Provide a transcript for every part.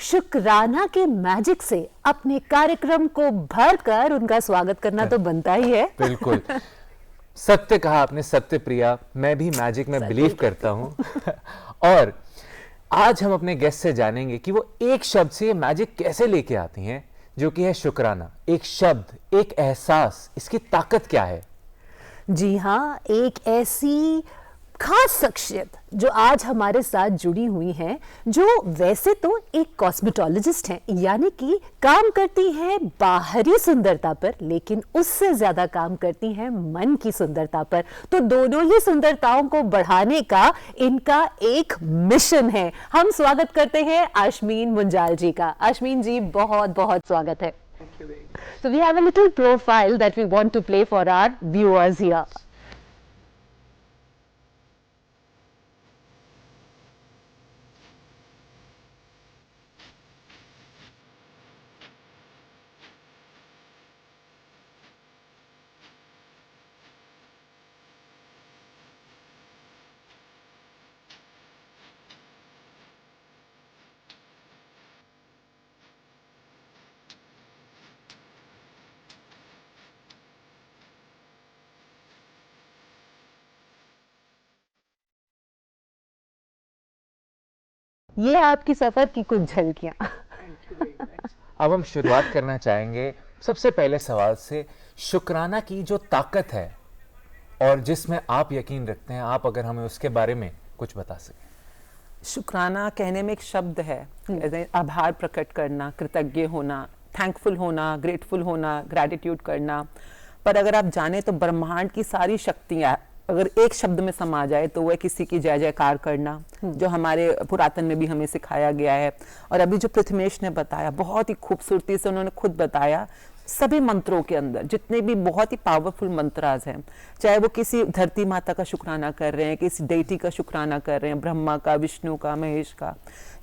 शुक्राना के मैजिक से अपने कार्यक्रम को भरकर उनका स्वागत करना तो बनता ही है। बिल्कुल सत्य कहा आपने, सत्य प्रिया। मैं भी मैजिक में बिलीव करता हूँ और आज हम अपने गेस्ट से जानेंगे कि वो एक शब्द से ये मैजिक कैसे लेके आती हैं, जो कि है शुक्राना। एक शब्द, एक एहसास, इसकी ताकत क्या है? जी हाँ, एक ऐसी खास शख्सियत जो आज हमारे साथ जुड़ी हुई हैं, जो वैसे तो एक कॉस्मेटोलॉजिस्ट हैं, यानी कि काम करती हैं बाहरी सुंदरता पर, लेकिन उससे ज्यादा काम करती हैं मन की सुंदरता पर। तो दोनों ही सुंदरताओं को बढ़ाने का इनका एक मिशन है। हम स्वागत करते हैं आश्मीन मुंजाल जी का। आश्मीन जी, बहुत बहुत स्वागत है। So we have a little profile that we want to play for our viewers here. ये आपकी सफर की कुछ झलकियां। अब हम शुरुआत करना चाहेंगे सबसे पहले सवाल से। शुक्राना की जो ताकत है और जिसमें आप यकीन रखते हैं, आप अगर हमें उसके बारे में कुछ बता सकें। शुक्राना कहने में एक शब्द है, आभार प्रकट करना, कृतज्ञ होना, थैंकफुल होना, ग्रेटफुल होना, ग्रैटिट्यूड करना। पर अगर आप जाने तो ब्रह्मांड की सारी शक्तियाँ अगर एक शब्द में समा जाए तो वह किसी की जय जयकार करना, जो हमारे पुरातन में भी हमें सिखाया गया है। और अभी जो पृथ्वीश ने बताया, बहुत ही खूबसूरती से उन्होंने खुद बताया, सभी मंत्रों के अंदर जितने भी बहुत ही पावरफुल मंत्राज हैं, चाहे वो किसी धरती माता का शुक्राना कर रहे हैं, किसी डेटी का शुक्राना कर रहे हैं, ब्रह्मा का, विष्णु का, महेश का,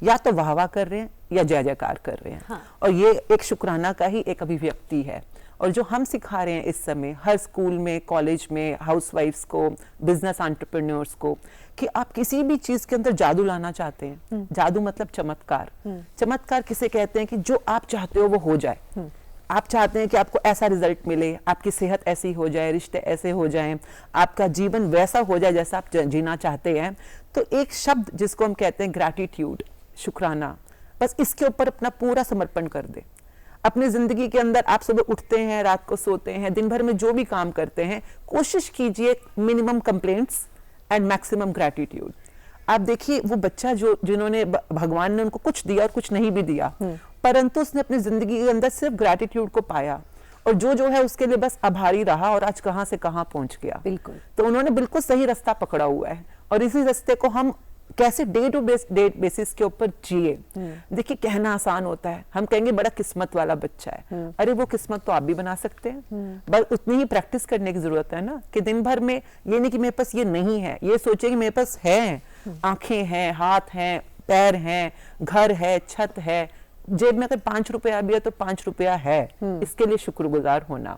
या तो वाहवा कर रहे हैं या जय जयकार कर रहे हैं। हाँ। और ये एक शुक्राना का ही एक अभिव्यक्ति है। और जो हम सिखा रहे हैं इस समय हर स्कूल में, कॉलेज में, हाउसवाइफ्स को, बिजनेस एंटरप्रेन्योर्स को, कि आप किसी भी चीज के अंदर जादू लाना चाहते हैं। जादू मतलब चमत्कार। चमत्कार किसे कहते हैं? कि जो आप चाहते हो वो हो जाए। आप चाहते हैं कि आपको ऐसा रिजल्ट मिले, आपकी सेहत ऐसी हो जाए, रिश्ते ऐसे हो जाएं, आपका जीवन वैसा हो जाए जैसा आप जीना चाहते हैं। तो एक शब्द जिसको हम कहते हैं ग्रैटिट्यूड, शुक्राना, बस इसके ऊपर अपना पूरा समर्पण कर दे। अपनी जिंदगी के अंदर आप सुबह उठते हैं, रात को सोते हैं, दिन भर में जो भी काम करते हैं, कोशिश कीजिए minimum complaints and maximum gratitude. आप देखिए वो बच्चा जिन्होंने भगवान ने उनको कुछ दिया और कुछ नहीं भी दिया, परंतु उसने अपनी जिंदगी के अंदर सिर्फ ग्रैटिट्यूड को पाया और जो है उसके लिए बस आभारी रहा और आज कहां से कहां पहुंच गया। बिल्कुल। तो उन्होंने बिल्कुल सही रास्ता पकड़ा हुआ है और इसी रास्ते को हम कैसे डे टू डे बेसिस के ऊपर जिए। देखिए कहना आसान होता है, हम कहेंगे बड़ा किस्मत वाला बच्चा है। अरे वो किस्मत तो आप भी बना सकते हैं, बस उतनी ही प्रैक्टिस करने की जरूरत है ना। कि दिन भर में ये नहीं कि मेरे पास ये नहीं है, ये सोचे कि मेरे पास है, आंखें हैं, हाथ हैं, पैर हैं, घर है, छत है, जेब में अगर 5 रुपया भी है तो 5 रुपया है, इसके लिए शुक्रगुजार होना।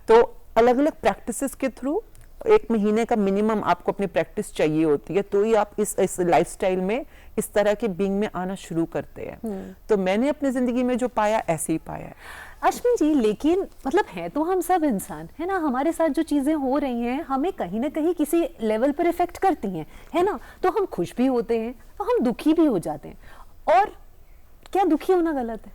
तो अलग अलग प्रैक्टिसेस के थ्रू एक महीने का मिनिमम आपको अपनी प्रैक्टिस चाहिए होती है, तो ही आप इस लाइफस्टाइल में, इस तरह के बीइंग में आना शुरू करते हैं। तो मैंने अपनी जिंदगी में जो पाया ऐसे ही पाया है। अश्विन जी, लेकिन मतलब है तो हम सब इंसान है ना, हमारे साथ जो चीजें हो रही हैं हमें कहीं ना कहीं किसी लेवल पर इफेक्ट करती हैं, है ना। तो हम खुश भी होते हैं तो हम दुखी भी हो जाते हैं। और क्या दुखी होना गलत है?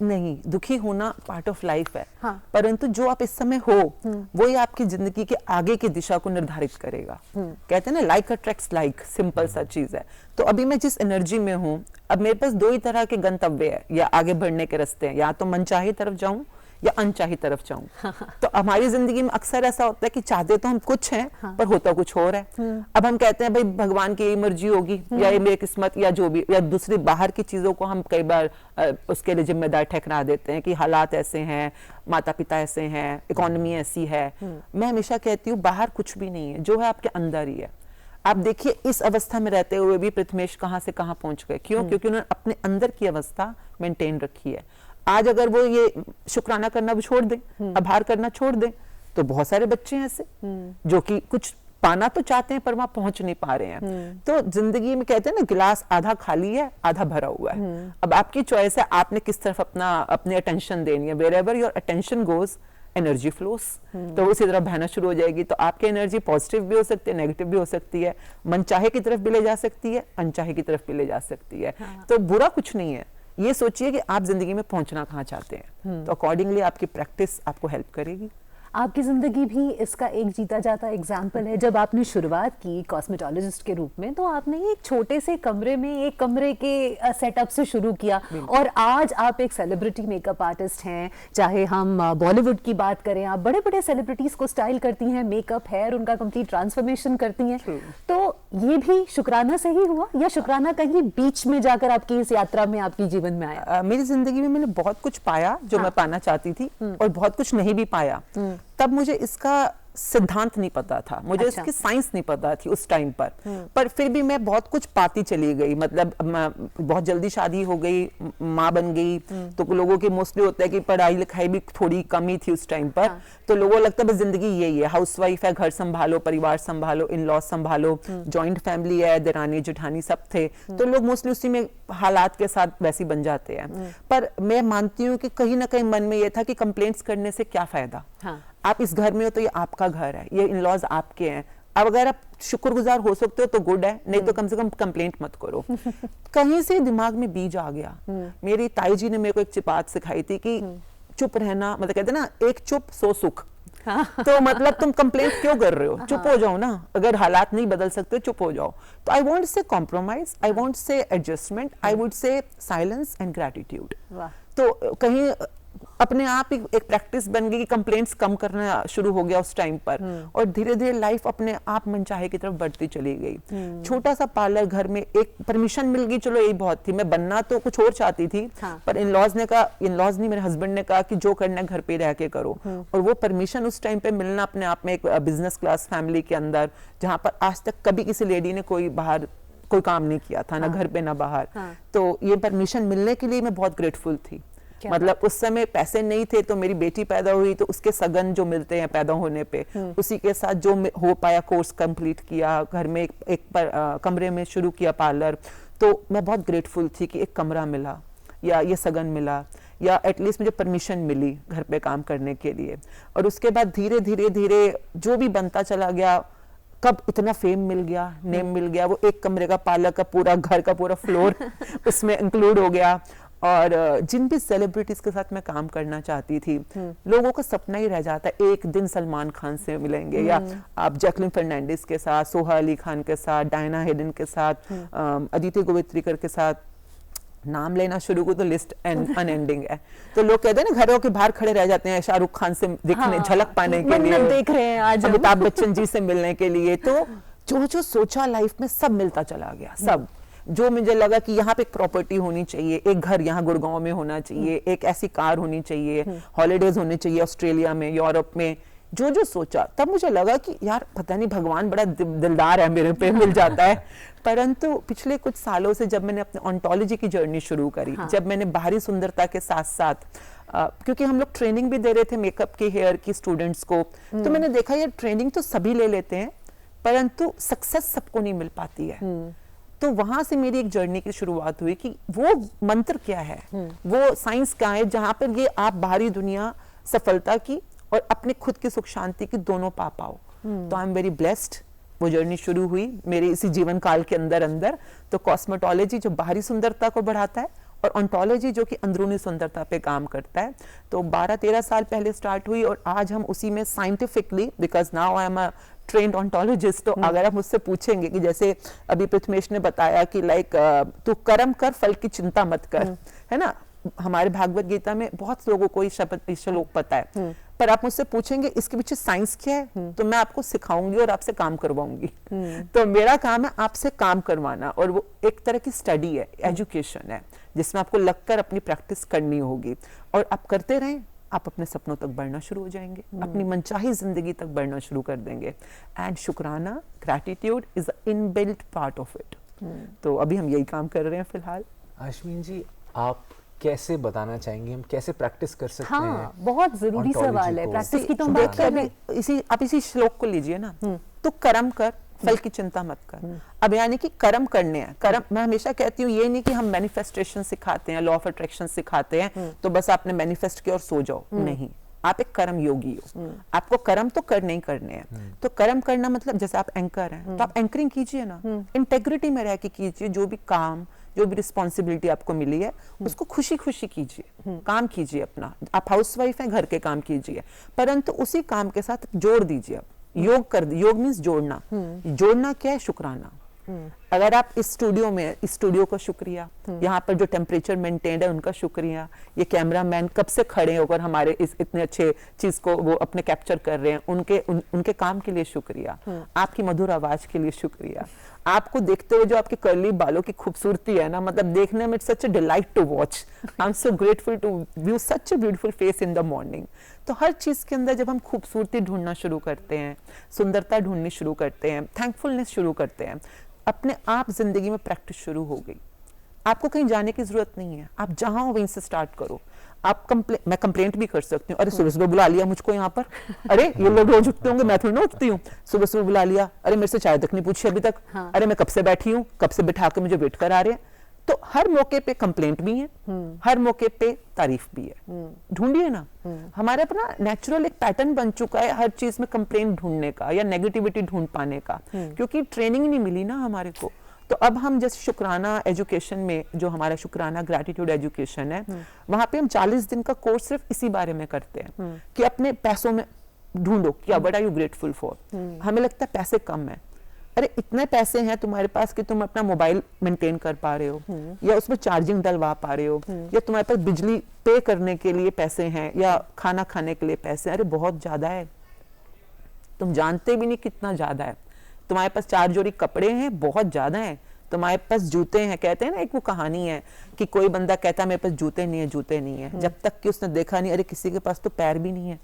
नहीं, दुखी होना पार्ट ऑफ लाइफ है। हाँ। परंतु जो आप इस समय हो वो ही आपकी जिंदगी के आगे की दिशा को निर्धारित करेगा। कहते हैं ना, लाइक अट्रैक्ट्स लाइक, सिंपल सा चीज है। तो अभी मैं जिस एनर्जी में हूँ, अब मेरे पास 2 ही तरह के गंतव्य है या आगे बढ़ने के रास्ते हैं, या तो मनचाही तरफ जाऊं या अनचाही तरफ जाऊं। तो हमारी जिंदगी में अक्सर ऐसा होता है कि चाहते तो हम कुछ हैं, पर होता कुछ और है। अब हम कहते हैं भाई भगवान की मर्जी होगी या ये मेरी किस्मत या जो भी, या दूसरी बाहर की चीजों को हम कई बार उसके लिए जिम्मेदार ठहरा देते हैं कि हालात ऐसे हैं, माता पिता ऐसे हैं, इकोनॉमी ऐसी है। मैं हमेशा कहती हूँ बाहर कुछ भी नहीं है, जो है आपके अंदर ही है। आप देखिए इस अवस्था में रहते हुए भी पृथ्वीश कहां से कहां पहुंच गए। क्यों? क्योंकि उन्होंने अपने अंदर की अवस्था मेंटेन रखी है। आज अगर वो ये शुक्राना करना भी छोड़ दें, आभार करना छोड़ दें, तो बहुत सारे बच्चे हैं ऐसे जो कि कुछ पाना तो चाहते हैं पर वहां पहुंच नहीं पा रहे हैं। तो जिंदगी में कहते हैं ना, गिलास आधा खाली है आधा भरा हुआ है। अब आपकी चॉइस है, आपने किस तरफ अपनी अटेंशन देनी है। Wherever your attention goes energy flows, तो उसी तरह बहना शुरू हो जाएगी। तो आपकी एनर्जी पॉजिटिव भी हो सकती है, नेगेटिव भी हो सकती है, मन चाहे की तरफ भी ले जा सकती है, अनचाहे की तरफ भी ले जा सकती है। तो बुरा कुछ नहीं है, ये सोचिए कि आप जिंदगी में पहुंचना कहाँ चाहते हैं, तो अकॉर्डिंगली आपकी प्रैक्टिस आपको हेल्प करेगी। आपकी ज़िंदगी भी इसका एक जीता जाता एग्जाम्पल है। जब आपने शुरुआत की कॉस्मेटोलॉजिस्ट के रूप में, तो आपने एक छोटे से कमरे में एक कमरे के सेटअप से शुरू किया, और आज आप एक सेलिब्रिटी मेकअप आर्टिस्ट हैं। चाहे हम बॉलीवुड की बात करें, आप बड़े बड़े सेलिब्रिटीज़ को स्टाइल करती हैं, मेकअप, हेयर, उनका कंप्लीट ट्रांसफॉर्मेशन करती हैं। तो ये भी शुक्राना से ही हुआ, या शुक्राना कहीं बीच में जाकर आपकी इस यात्रा में आपकी जीवन में आया? मेरी जिंदगी में मैंने बहुत कुछ पाया जो मैं पाना चाहती थी, और बहुत कुछ नहीं भी पाया। तब मुझे इसका सिद्धांत नहीं पता था, मुझे इसकी साइंस नहीं पता थी उस टाइम पर फिर भी मैं बहुत कुछ पाती चली गई। मतलब बहुत जल्दी शादी हो गई, माँ बन गई, तो लोगों के मोस्टली होता है कि पढ़ाई लिखाई भी थोड़ी कमी थी उस टाइम पर। तो लोगों को लगता है बस जिंदगी यही है, हाउसवाइफ है, घर संभालो, परिवार संभालो, इन लॉज संभालो, जॉइंट फैमिली है, देरानी जेठानी सब थे, तो लोग मोस्टली उसी में हालात के साथ वैसे बन जाते हैं। पर मैं मानती हूँ कि कहीं ना कहीं मन में यह था कि कंप्लेंट्स करने से क्या फायदा। आप इस घर में हो तो ये आपका घर है, ये इन-लॉज आपके हैं। अब अगर आप शुक्रगुजार हो सकते हो तो गुड है, नहीं तो कम से कम कंप्लेंट मत करो। कहीं से दिमाग में बीज आ गया। मेरी ताई जी ने मेरे को एक बात सिखाई थी कि चुप रहना, मतलब कहते हैं ना, एक चुप सो सुख। तो मतलब तुम कंप्लेंट क्यों कर रहे हो, चुप हो जाओ ना। अगर हालात नहीं बदल सकते चुप हो जाओ। तो आई वॉन्ट से कॉम्प्रोमाइज, आई वॉन्ट से adjustment, I would say silence and gratitude. तो कहीं अपने आप ही एक प्रैक्टिस बन गई कि कंप्लेंट्स कम करना शुरू हो गया उस टाइम पर, और धीरे धीरे लाइफ अपने आप मनचाहे की तरफ बढ़ती चली गई। छोटा सा पार्लर घर में, एक परमिशन मिल गई, चलो यही बहुत थी। मैं बनना तो कुछ और चाहती थी, पर इन-लॉज ने कहा, इन-लॉज नहीं मेरे हस्बैंड ने कहा कि जो करना है घर पे रह के करो। और वो परमिशन उस टाइम पे मिलना अपने आप में एक बिजनेस क्लास फैमिली के अंदर, जहाँ पर आज तक कभी किसी लेडी ने कोई बाहर कोई काम नहीं किया था, ना घर पे ना बाहर। तो ये परमिशन मिलने के लिए मैं बहुत ग्रेटफुल थी। मतलब उस समय पैसे नहीं थे, तो मेरी बेटी पैदा हुई तो उसके सगन जो मिलते हैं पैदा होने पे, उसी के साथ जो हो पाया कोर्स कंप्लीट किया, घर में एक कमरे में शुरू किया पार्लर। तो मैं बहुत ग्रेटफुल थी कि एक कमरा मिला, या ये सगन मिला, या एटलीस्ट मुझे परमिशन मिली घर पे काम करने के लिए। और उसके बाद धीरे धीरे धीरे जो भी बनता चला गया, कब इतना फेम मिल गया, नेम मिल गया, वो एक कमरे का पार्लर का पूरा घर का पूरा फ्लोर उसमें इंक्लूड हो गया। और जिन भी सेलिब्रिटीज के साथ मैं काम करना चाहती थी, लोगों का सपना ही रह जाता है एक दिन सलमान खान से मिलेंगे, या आप जैकलिन फर्नांडिस के साथ, सोहा अली खान के साथ, डायना हेडन के साथ, अदिति गोवित्रिकर के साथ। नाम लेना शुरू को तो लिस्ट अनएंडिंग है। तो लोग कहते हैं ना, घरों के बाहर खड़े रह जाते हैं शाहरुख खान से दिखने, झलक पाने के लिए, देख रहे हैं आज अमिताभ बच्चन जी से मिलने के लिए। तो जो जो सोचा लाइफ में सब मिलता चला गया। सब जो मुझे लगा कि यहाँ पे एक प्रॉपर्टी होनी चाहिए, एक घर यहाँ गुड़गांव में होना चाहिए, एक ऐसी कार होनी चाहिए, हॉलीडेज होने चाहिए ऑस्ट्रेलिया में, यूरोप में, जो जो सोचा, तब मुझे लगा कि यार पता नहीं भगवान बड़ा दिलदार है, मेरे पे मिल जाता है। परंतु पिछले कुछ सालों से जब मैंने अपने ऑन्टोलॉजी की जर्नी शुरू करी, जब मैंने बाहरी सुंदरता के साथ साथ, क्योंकि हम लोग ट्रेनिंग भी दे रहे थे मेकअप की, हेयर की स्टूडेंट्स को, तो मैंने देखा यार ट्रेनिंग तो सभी ले लेते हैं, परंतु सक्सेस सबको नहीं मिल पाती है। तो वहां से मेरी एक जर्नी की शुरुआत हुई कि वो मंत्र क्या है, वो साइंस क्या है, जहां पर ये आप बाहरी दुनिया, सफलता की और अपने खुद की सुख शांति की दोनों पा पाओ। तो आई एम वेरी ब्लेस्ड। वो जर्नी शुरू हुई मेरे इसी जीवन काल के अंदर। तो कॉस्मेटोलॉजी जो बाहरी सुंदरता को बढ़ाता है, और ऑन्टोलॉजी जो कि अंदरूनी सुंदरता पे काम करता है। तो 12-13 साल पहले स्टार्ट हुई, और आज हम उसी में scientifically, because now I am a trained ontologist. तो अगर आप मुझसे पूछेंगे कि जैसे अभी पृथ्वीश ने बताया कि लाइक तू कर्म कर, फल की चिंता मत कर, है ना। हमारे भागवत गीता में बहुत लोगों को ये श्लोक पता है, पर आप मुझसे पूछेंगे इसके पीछे साइंस क्या है, तो मैं आपको सिखाऊंगी और आपसे काम करवाऊंगी। तो मेरा काम है आपसे काम करवाना, और वो एक तरह की स्टडी है, एजुकेशन है, जिसमें आपको लगकर अपनी प्रैक्टिस करनी होगी। और आप करते रहें, आप अपने सपनों तक बढ़ना शुरू हो जाएंगे, अपनी मनचाही जिंदगी तक बढ़ना शुरू कर देंगे। एंड शुक्राना, gratitude is inbuilt part of it. तो अभी हम यही काम कर रहे हैं फिलहाल। अश्विन जी, आप कैसे बताना चाहेंगे, हम कैसे प्रैक्टिस कर सकते हैं? बहुत जरूरी सवाल है, प्रैक्टिस की तो हम बात कर रहे हैं। आप इसी श्लोक को लीजिए ना, तो कर्म कर, फल की चिंता मत कर। अब यानी कि कर्म करने हैं। कर्म, मैं हमेशा कहती हूँ ये नहीं कि हम मैनिफेस्टेशन सिखाते हैं, लॉ ऑफ अट्रैक्शन सिखाते हैं तो बस आपने मैनिफेस्ट किया और सो जाओ, नहीं। आप एक कर्म योगी हो, आपको कर्म तो करने ही करने हैं। तो कर्म करना मतलब जैसे आप एंकर हैं तो आप एंकरिंग कीजिए ना, इंटेग्रिटी में रह के कीजिए। जो भी काम, जो भी रिस्पॉन्सिबिलिटी आपको मिली है उसको खुशी खुशी कीजिए, काम कीजिए अपना। आप हाउसवाइफ हैं, घर के काम कीजिए, परंतु उसी काम के साथ जोड़ दीजिए। योग कर, योग मीन्स जोड़ना। जोड़ना क्या है? शुक्राना। अगर आप इस स्टूडियो में, इस स्टूडियो का शुक्रिया, यहाँ पर जो टेम्परेचर मेंटेन्ड है उनका शुक्रिया, ये कैमरामैन कब से खड़े होकर हमारे इस इतने अच्छे चीज को वो अपने कैप्चर कर रहे हैं, उनके काम के लिए शुक्रिया, आपकी मधुर आवाज के लिए शुक्रिया, आपको देखते हुए जो आपके कर्ली बालों की खूबसूरती है ना, मतलब देखने में such a delight to watch. I am so grateful to view such a beautiful face in the morning. तो हर चीज के अंदर जब हम खूबसूरती ढूंढना शुरू करते हैं, सुंदरता ढूंढनी शुरू करते हैं, थैंकफुलनेस शुरू करते हैं, अपने आप जिंदगी में प्रैक्टिस शुरू हो गई। आपको कहीं जाने की जरूरत नहीं है, आप जहां हो वहीं से स्टार्ट करो। आप मैं कंप्लेंट भी कर सकती हूँ, अरे सुबह सुबह बुला लिया मुझको यहाँ पर, अरे ये लोग रोज उठते होंगे, मैं थोड़ी ना उठती हूँ, सुबह सुबह बुला लिया, अरे मेरे से चाय तक नहीं पूछी अभी तक, अरे मैं कब से बैठी हूँ, कब से बिठा के मुझे वेट करा रहे हैं। तो हर मौके पे कंप्लेंट भी है, हर मौके पे तारीफ भी है। ढूंढिए ना, हमारे अपना नेचुरल एक पैटर्न बन चुका है हर चीज में कंप्लेंट ढूंढने का या नेगेटिविटी ढूंढ पाने का, क्योंकि ट्रेनिंग नहीं मिली ना हमारे को। तो अब हम जैसे शुक्राना एजुकेशन में, जो हमारा शुक्राना ग्रैटिट्यूड एजुकेशन है, वहां पे हम 40 दिन का कोर्स सिर्फ इसी बारे में करते हैं कि अपने पैसों में ढूंढो क्या, what are you grateful for. हमें लगता है पैसे कम है, अरे इतने पैसे हैं तुम्हारे पास कि तुम अपना मोबाइल मेंटेन कर पा रहे हो, या उसमें चार्जिंग डलवा पा रहे हो, या तुम्हारे पास बिजली पे करने के लिए पैसे हैं, या खाना खाने के लिए पैसे हैं। अरे बहुत ज्यादा है, तुम जानते भी नहीं कितना ज्यादा है। तुम्हारे पास 4 जोड़ी कपड़े हैं, बहुत ज्यादा है। तुम्हारे पास जूते हैं, कहते हैं ना, एक वो कहानी है कि कोई बंदा कहता है मेरे पास जूते नहीं है, जूते नहीं है, जब तक कि उसने देखा नहीं अरे किसी के पास तो पैर भी नहीं है।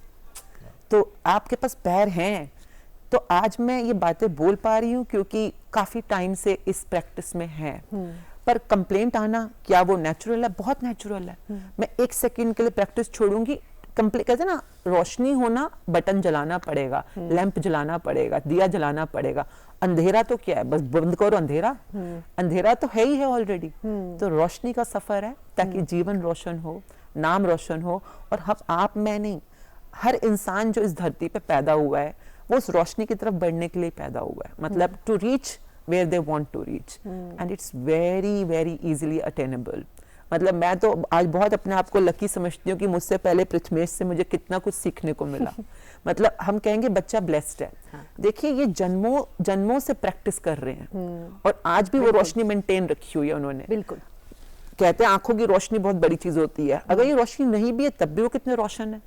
तो आपके पास पैर हैं। तो आज मैं ये बातें बोल पा रही हूँ क्योंकि काफी टाइम से इस प्रैक्टिस में है। पर कंप्लेंट आना क्या वो नेचुरल है? बहुत नेचुरल है। मैं 1 सेकंड के लिए प्रैक्टिस छोड़ूंगी, कहते हैं ना, रोशनी होना, बटन जलाना पड़ेगा, लैंप जलाना पड़ेगा, दिया जलाना पड़ेगा। अंधेरा तो क्या है, बस बंद करो अंधेरा, अंधेरा तो है ही है ऑलरेडी। तो रोशनी का सफर है ताकि जीवन रोशन हो, नाम रोशन हो। और हम, आप, मैं नहीं, हर इंसान जो इस धरती पे पैदा हुआ है वो उस रोशनी की तरफ बढ़ने के लिए पैदा हुआ है, मतलब to reach where they want to reach, and it's very very easily attainable. मतलब मैं तो आज बहुत अपने आप को लकी समझती हूँ कि मुझसे पहले पृथ्वीश से मुझे कितना कुछ सीखने को मिला। मतलब हम कहेंगे बच्चा ब्लेस्ड है। देखिए ये जन्मों से प्रैक्टिस कर रहे हैं और आज भी वो रोशनी मेंटेन रखी हुई है उन्होंने। बिल्कुल। कहते हैं आंखों की रोशनी बहुत बड़ी चीज होती है, अगर ये रोशनी नहीं भी है तब भी वो कितने रोशन है।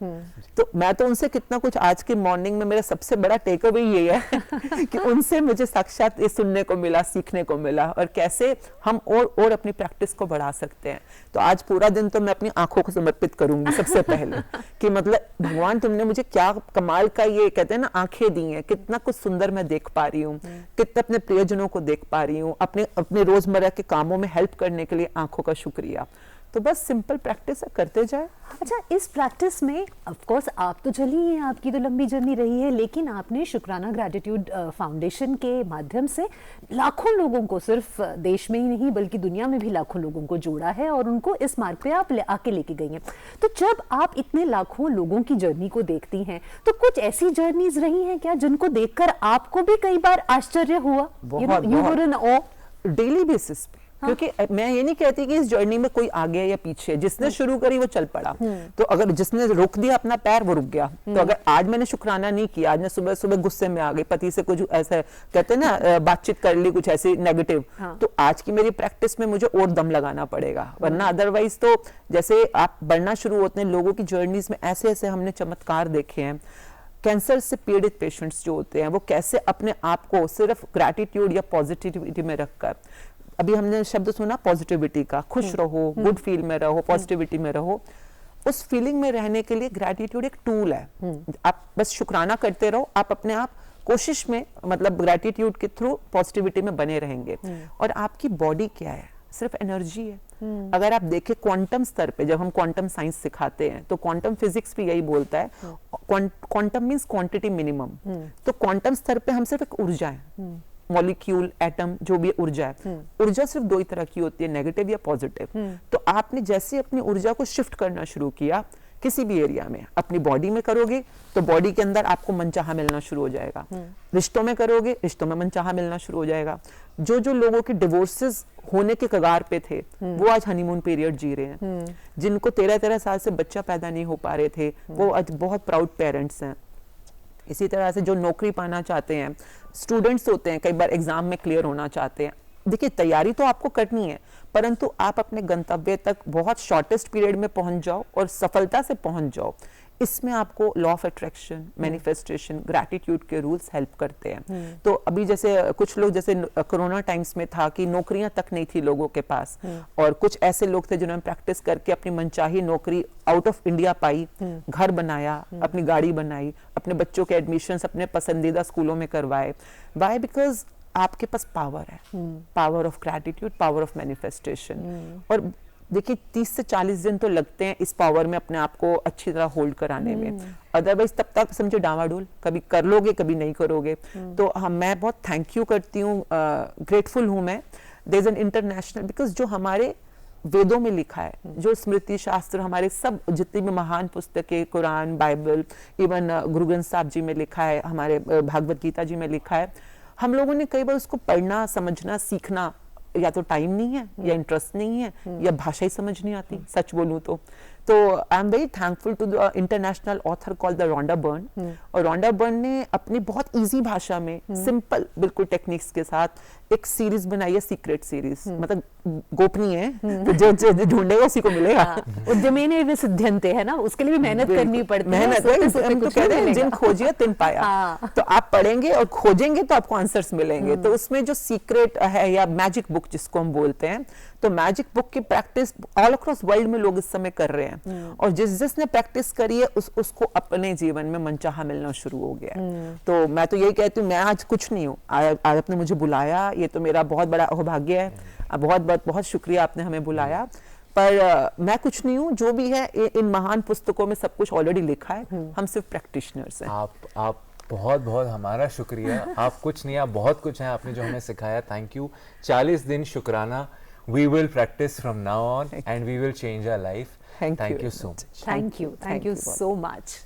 तो मैं तो उनसे कितना कुछ, आज के मॉर्निंग में मेरा सबसे बड़ा टेक अवे ये है कि उनसे मुझे साक्षात ये सुनने को मिला, सीखने को मिला, और कैसे हम और अपनी प्रैक्टिस को बढ़ा सकते हैं। तो आज पूरा दिन तो मैं अपनी आंखों को समर्पित करूंगी सबसे पहले कि मतलब भगवान तुमने मुझे क्या कमाल का, ये कहते हैं ना, आंखें दी हैं, कितना कुछ सुंदर मैं देख पा रही हूँ, कितने अपने प्रियजनों को देख पा रही हूँ, अपने रोजमर्रा के कामों में हेल्प करने के लिए आंखों का शुक्रिया। तो बस सिंपल प्रैक्टिस है, करते जाए। अच्छा, इस प्रैक्टिस में ऑफ कोर्स आप तो चली हैं, आपकी तो लंबी जर्नी रही है, लेकिन आपने शुक्राना ग्रैटिट्यूड फाउंडेशन के माध्यम से लाखों लोगों को, सिर्फ देश में ही नहीं बल्कि दुनिया में भी लाखों लोगों को जोड़ा है और उनको इस मार्ग पे आप आके लेके गई हैं। तो जब आप इतने लाखों लोगों की जर्नी को देखती हैं तो कुछ ऐसी जर्नीज रही हैं क्या जिनको देखकर आपको भी कई बार आश्चर्य हुआ? डेली बेसिस पे। क्योंकि मैं ये नहीं कहती कि इस जर्नी में कोई आगे या पीछे, जिसने शुरू करी वो चल पड़ा। तो अगर जिसने रोक दिया अपना पैर वो रुक गया। तो अगर आज मैंने शुक्राना नहीं किया, आज मैं सुबह सुबह गुस्से में आ गई, पति से कुछ ऐसा कहते हैं ना बातचीत कर ली कुछ ऐसी नेगेटिव, तो आज की मेरी प्रैक्टिस में मुझे और दम लगाना पड़ेगा, वरना अदरवाइज तो जैसे आप बढ़ना शुरू होते हैं लोगों की जर्नीज में, ऐसे ऐसे हमने चमत्कार देखे हैं। कैंसर से पीड़ित पेशेंट्स जो होते हैं वो कैसे अपने आप को सिर्फ ग्रैटिट्यूड या पॉजिटिविटी में रखकर, अभी हमने शब्द सुना पॉजिटिविटी का, खुश रहो, गुड फील में रहो, पॉजिटिविटी में रहो, उस फीलिंग में रहने के लिए ग्रैटिट्यूड एक टूल है। आप बस शुक्राना करते रहो, आप अपने आप कोशिश में, मतलब ग्रैटिट्यूड के थ्रू पॉजिटिविटी में बने रहेंगे। और आपकी बॉडी क्या है, सिर्फ एनर्जी है। अगर आप देखें क्वांटम स्तर पे, जब हम क्वांटम साइंस सिखाते हैं तो क्वांटम फिजिक्स भी यही बोलता है, क्वांटम मींस क्वांटिटी मिनिमम। तो क्वांटम स्तर पे हम सिर्फ एक ऊर्जा है, मॉलिक्यूल, एटम, जो भी ऊर्जा है, ऊर्जा सिर्फ दो ही तरह की होती है, नेगेटिव या पॉजिटिव। तो आपने जैसे अपनी ऊर्जा को शिफ्ट करना शुरू किया किसी भी एरिया में, अपनी बॉडी में करोगे तो बॉडी के अंदर आपको मनचाहा मिलना शुरू हो जाएगा, रिश्तों में करोगे रिश्तों में मनचाहा मिलना शुरू हो जाएगा। जो जो लोगों के डिवोर्सेस होने के कगार पे थे वो आज हनीमून पीरियड जी रहे हैं, जिनको 13-13 साल से बच्चा पैदा नहीं हो पा रहे थे वो आज बहुत प्राउड पेरेंट्स हैं। इसी तरह से जो नौकरी पाना चाहते हैं, स्टूडेंट्स होते हैं, कई बार एग्जाम में क्लियर होना चाहते हैं। देखिए तैयारी तो आपको करनी है, परंतु आप अपने गंतव्य तक बहुत शॉर्टेस्ट पीरियड में पहुंच जाओ और सफलता से पहुंच जाओ। इसमें आपको law of attraction, manifestation, gratitude के रूल्स हेल्प करते हैं। तो अभी जैसे कुछ लोग, जैसे कोरोना टाइम्स में था कि नौकरियां तक नहीं थी लोगों के पास, और कुछ ऐसे लोग थे जिन्होंने प्रैक्टिस करके अपनी मनचाही नौकरी आउट ऑफ इंडिया पाई, घर बनाया, अपनी गाड़ी बनाई, अपने बच्चों के एडमिशंस अपने पसंदीदा स्कूलों में करवाए। वाई? बिकॉज आपके पास पावर है, power of gratitude, power of manifestation. और देखिए 30 से 40 दिन तो लगते हैं इस पावर में अपने आप को अच्छी तरह होल्ड कराने में, अदरवाइज तब तक समझो डावाडोल, कभी कर लोगे कभी नहीं करोगे। तो मैं बहुत थैंक यू करती हूँ, ग्रेटफुल हूँ मैं। There is an international, because जो हमारे वेदों में लिखा है, जो स्मृति शास्त्र, हमारे सब जितनी भी महान पुस्तकें, कुरान, बाइबल, इवन गुरु ग्रंथ साहब जी में लिखा है, हमारे भागवत गीता जी में लिखा है, हम लोगों ने कई बार उसको पढ़ना, समझना, सीखना या तो टाइम नहीं है या इंटरेस्ट नहीं है या भाषा ही समझ नहीं आती, सच बोलूं तो I am very thankful to the international author called the Rhonda Byrne. और रोंडा बर्न ने अपनी बहुत इजी भाषा में, सिंपल बिल्कुल टेक्निक्स के साथ एक सीरीज बनाई है, सीक्रेट सीरीज, मतलब गोपनीय है, तो जो ढूंढेगा उसी को मिलेगा। उद्यमेन सिद्ध्यन्ते है ना, उसके लिए भी मेहनत करनी पड़ती है, मेहनत, जिन खोजिया तिन पाया। तो आप पढ़ेंगे और खोजेंगे तो आपको आंसर्स मिलेंगे। तो उसमें जो सीक्रेट है या मैजिक बुक जिसको हम बोलते हैं, तो मैजिक बुक की प्रैक्टिस ऑल अक्रॉस वर्ल्ड में लोग इस समय कर रहे हैं, और जिसने प्रैक्टिस करी है उसको अपने जीवन में मनचाहा मिलना शुरू हो गया है। तो मैं तो यही कहती हूँ, मैं आज कुछ नहीं हूँ, आज आपने मुझे बुलाया, ये तो मेरा बहुत बड़ा सौभाग्य है। बहुत बहुत बहुत शुक्रिया, आपने हमें बुलाया। पर मैं कुछ नहीं हूँ, जो भी है इन महान पुस्तकों में सब कुछ ऑलरेडी लिखा है, हम सिर्फ प्रैक्टिशनर्स हैं। आप बहुत बहुत हमारा शुक्रिया। आप कुछ नहीं, आप बहुत कुछ हैं, आपने जो हमें सिखाया, थैंक यू। 40 दिन शुक्राना। We will practice from now on and we will change our life. Thank you so much. Thank you so much.